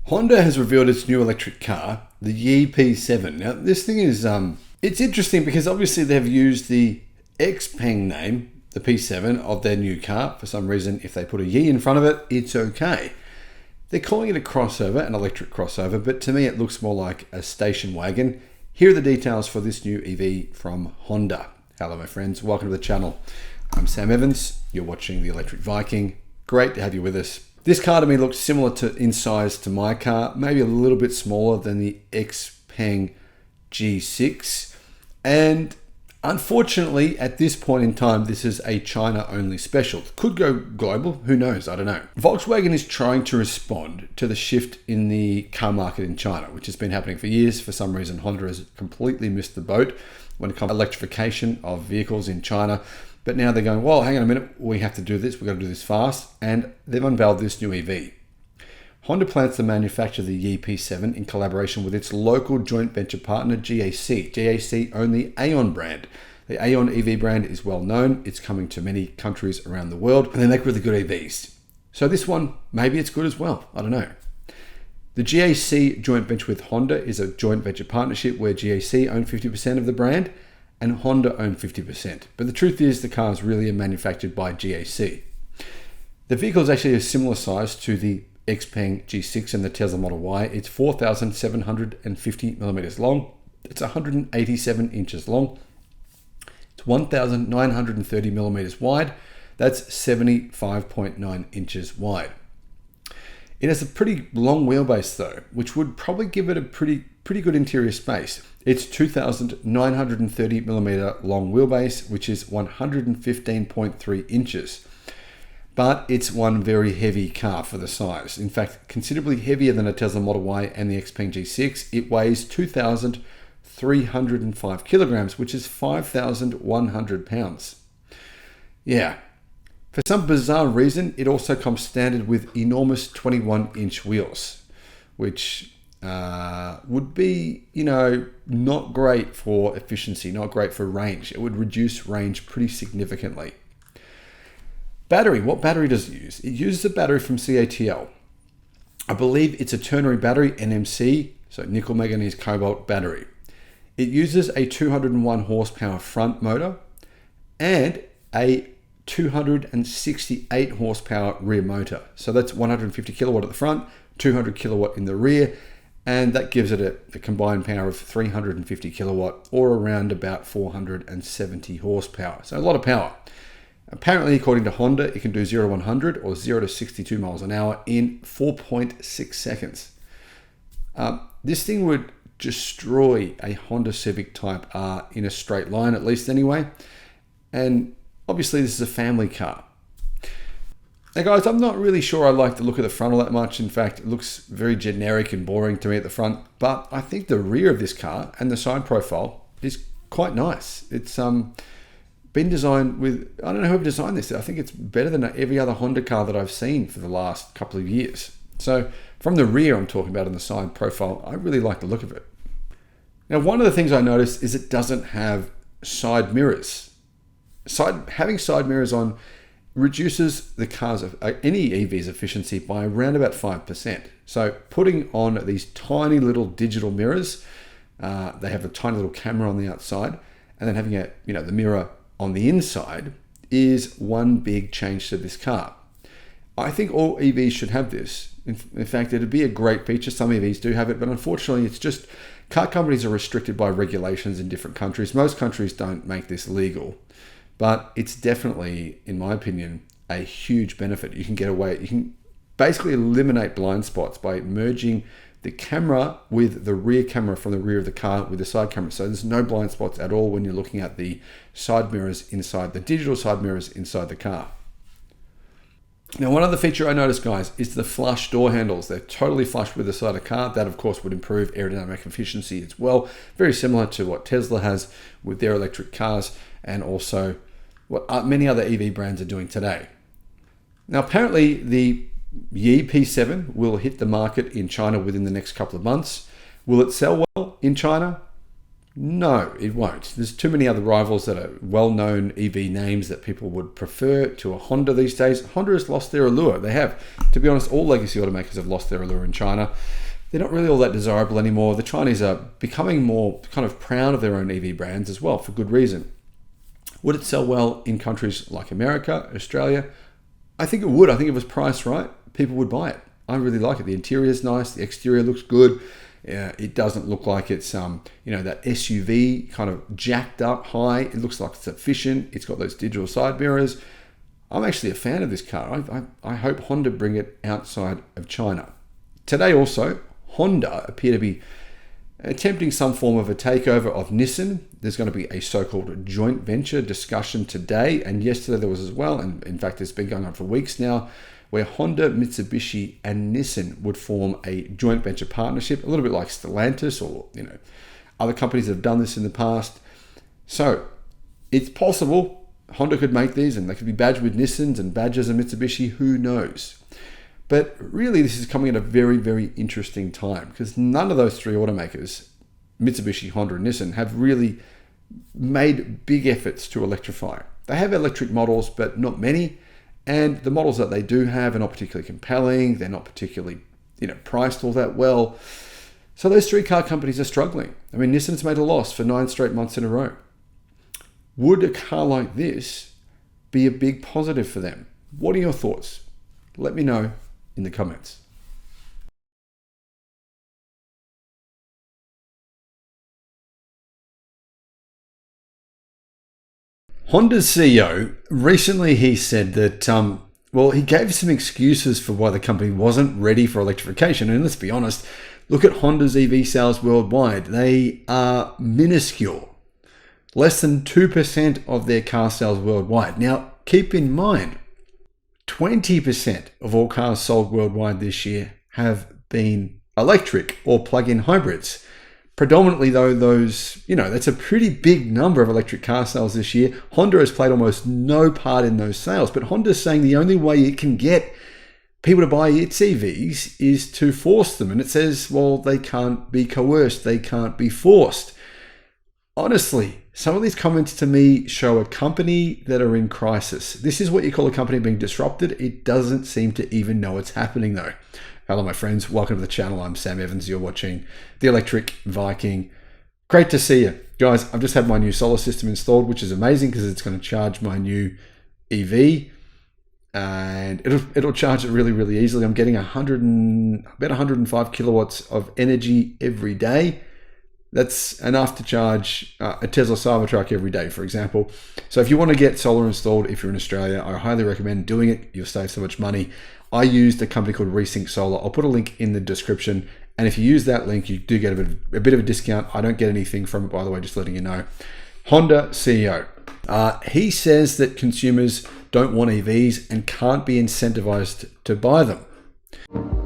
Honda has revealed its new electric car, the YU7. Now, this thing is, it's interesting because obviously they've used the Xpeng name, the P7, of their new car. For some reason, if they put a Y in front of it, it's okay. They're calling it a crossover, an electric crossover, but to me it looks more like a station wagon. Here are the details for this new EV from Honda. Hello my friends, welcome to the channel. I'm Sam Evans, you're watching the Electric Viking. Great to have you with us. This car to me looks similar in size to my car, maybe a little bit smaller than the Xpeng G6. And unfortunately, at this point in time, this is a China-only special. Could go global, who knows, I don't know. Volkswagen is trying to respond to the shift in the car market in China, which has been happening for years. For some reason, Honda has completely missed the boat when it comes to electrification of vehicles in China. But now they're going, well, hang on a minute, we have to do this, we've got to do this fast, and they've unveiled this new EV. Honda plans to manufacture the YU7 in collaboration with its local joint venture partner, GAC. GAC own the Aeon brand. The Aeon EV brand is well known, it's coming to many countries around the world, and they make really good EVs. So this one, maybe it's good as well, I don't know. The GAC joint venture with Honda is a joint venture partnership where GAC own 50% of the brand, and Honda own 50%. But the truth is the cars really are manufactured by GAC. The vehicle is actually a similar size to the Xpeng G6 and the Tesla Model Y. It's 4,750 millimeters long. It's 187 inches long. It's 1,930 millimeters wide. That's 75.9 inches wide. It has a pretty long wheelbase though, which would probably give it a pretty good interior space. It's 2,930 millimeter long wheelbase, which is 115.3 inches. But it's one very heavy car for the size. In fact, considerably heavier than a Tesla Model Y and the Xpeng G6. It weighs 2,305 kilograms, which is 5,100 pounds. Yeah. For some bizarre reason, it also comes standard with enormous 21-inch wheels, which would be, not great for efficiency, not great for range. It would reduce range pretty significantly. Battery, what battery does it use? It uses a battery from CATL. I believe it's a ternary battery, NMC, so nickel, manganese, cobalt battery. It uses a 201 horsepower front motor and a 268 horsepower rear motor. So that's 150 kilowatt at the front, 200 kilowatt in the rear, and that gives it a combined power of 350 kilowatt or around about 470 horsepower. So a lot of power. Apparently, according to Honda, it can do 0 to 100 or 0 to 62 miles an hour in 4.6 seconds. This thing would destroy a Honda Civic Type R in a straight line, at least anyway. And obviously, this is a family car. Now guys, I'm not really sure I like the look of the frontal that much. In fact, it looks very generic and boring to me at the front. But I think the rear of this car and the side profile is quite nice. It's been designed with, I don't know who designed this. I think it's better than every other Honda car that I've seen for the last couple of years. So from the rear I'm talking about and the side profile, I really like the look of it. Now one of the things I noticed is it doesn't have side mirrors. Having side mirrors on reduces the car's, any EV's efficiency by around about 5%. So putting on these tiny little digital mirrors, they have a tiny little camera on the outside, and then having the mirror on the inside is one big change to this car. I think all EVs should have this. In fact, it'd be a great feature. Some EVs do have it, but unfortunately it's just car companies are restricted by regulations in different countries. Most countries don't make this legal. But it's definitely, in my opinion, a huge benefit. You can get away, you can basically eliminate blind spots by merging the camera with the rear camera from the rear of the car with the side camera. So there's no blind spots at all when you're looking at the side mirrors inside, the digital side mirrors inside the car. Now, one other feature I noticed, guys, is the flush door handles. They're totally flush with the side of the car. That, of course, would improve aerodynamic efficiency as well. Very similar to what Tesla has with their electric cars and also what many other EV brands are doing today. Now, apparently the YU7 will hit the market in China within the next couple of months. Will it sell well in China? No, it won't. There's too many other rivals that are well-known EV names that people would prefer to a Honda these days. Honda has lost their allure. They have. To be honest, all legacy automakers have lost their allure in China. They're not really all that desirable anymore. The Chinese are becoming more kind of proud of their own EV brands as well, for good reason. Would it sell well in countries like America, Australia? I think it would. I think if it was priced right, people would buy it. I really like it. The interior is nice. The exterior looks good. It doesn't look like it's that SUV kind of jacked up high. It looks like it's efficient. It's got those digital side mirrors. I'm actually a fan of this car. I hope Honda bring it outside of China. Today also, Honda appear to be attempting some form of a takeover of Nissan. There's going to be a so-called joint venture discussion today, and yesterday there was as well, and in fact it's been going on for weeks now, where Honda, Mitsubishi, and Nissan would form a joint venture partnership, a little bit like Stellantis or other companies that have done this in the past. So it's possible Honda could make these, and they could be badged with Nissans and badges of Mitsubishi. Who knows? But really, this is coming at a very, very interesting time because none of those three automakers, Mitsubishi, Honda, and Nissan, have really made big efforts to electrify. They have electric models, but not many. And the models that they do have are not particularly compelling. They're not particularly, priced all that well. So those three car companies are struggling. I mean, Nissan's made a loss for 9 straight months in a row. Would a car like this be a big positive for them? What are your thoughts? Let me know in the comments. Honda's CEO, recently he said that, he gave some excuses for why the company wasn't ready for electrification. And let's be honest, look at Honda's EV sales worldwide. They are minuscule. Less than 2% of their car sales worldwide. Now, keep in mind, 20% of all cars sold worldwide this year have been electric or plug-in hybrids. Predominantly, though, that's a pretty big number of electric car sales this year. Honda has played almost no part in those sales, but Honda's saying the only way it can get people to buy its EVs is to force them. And it says, well, they can't be coerced, they can't be forced. Honestly, some of these comments to me show a company that are in crisis. This is what you call a company being disrupted. It doesn't seem to even know it's happening, though. Hello, my friends. Welcome to the channel. I'm Sam Evans. You're watching the Electric Viking. Great to see you. Guys, I've just had my new solar system installed, which is amazing because it's going to charge my new EV. And it'll charge it really, really easily. I'm getting about 105 kilowatts of energy every day. That's enough to charge a Tesla Cybertruck every day, for example. So if you want to get solar installed, if you're in Australia, I highly recommend doing it. You'll save so much money. I used a company called Resync Solar. I'll put a link in the description. And if you use that link, you do get a bit of a discount. I don't get anything from it, by the way, just letting you know. Honda CEO. He says that consumers don't want EVs and can't be incentivized to buy them.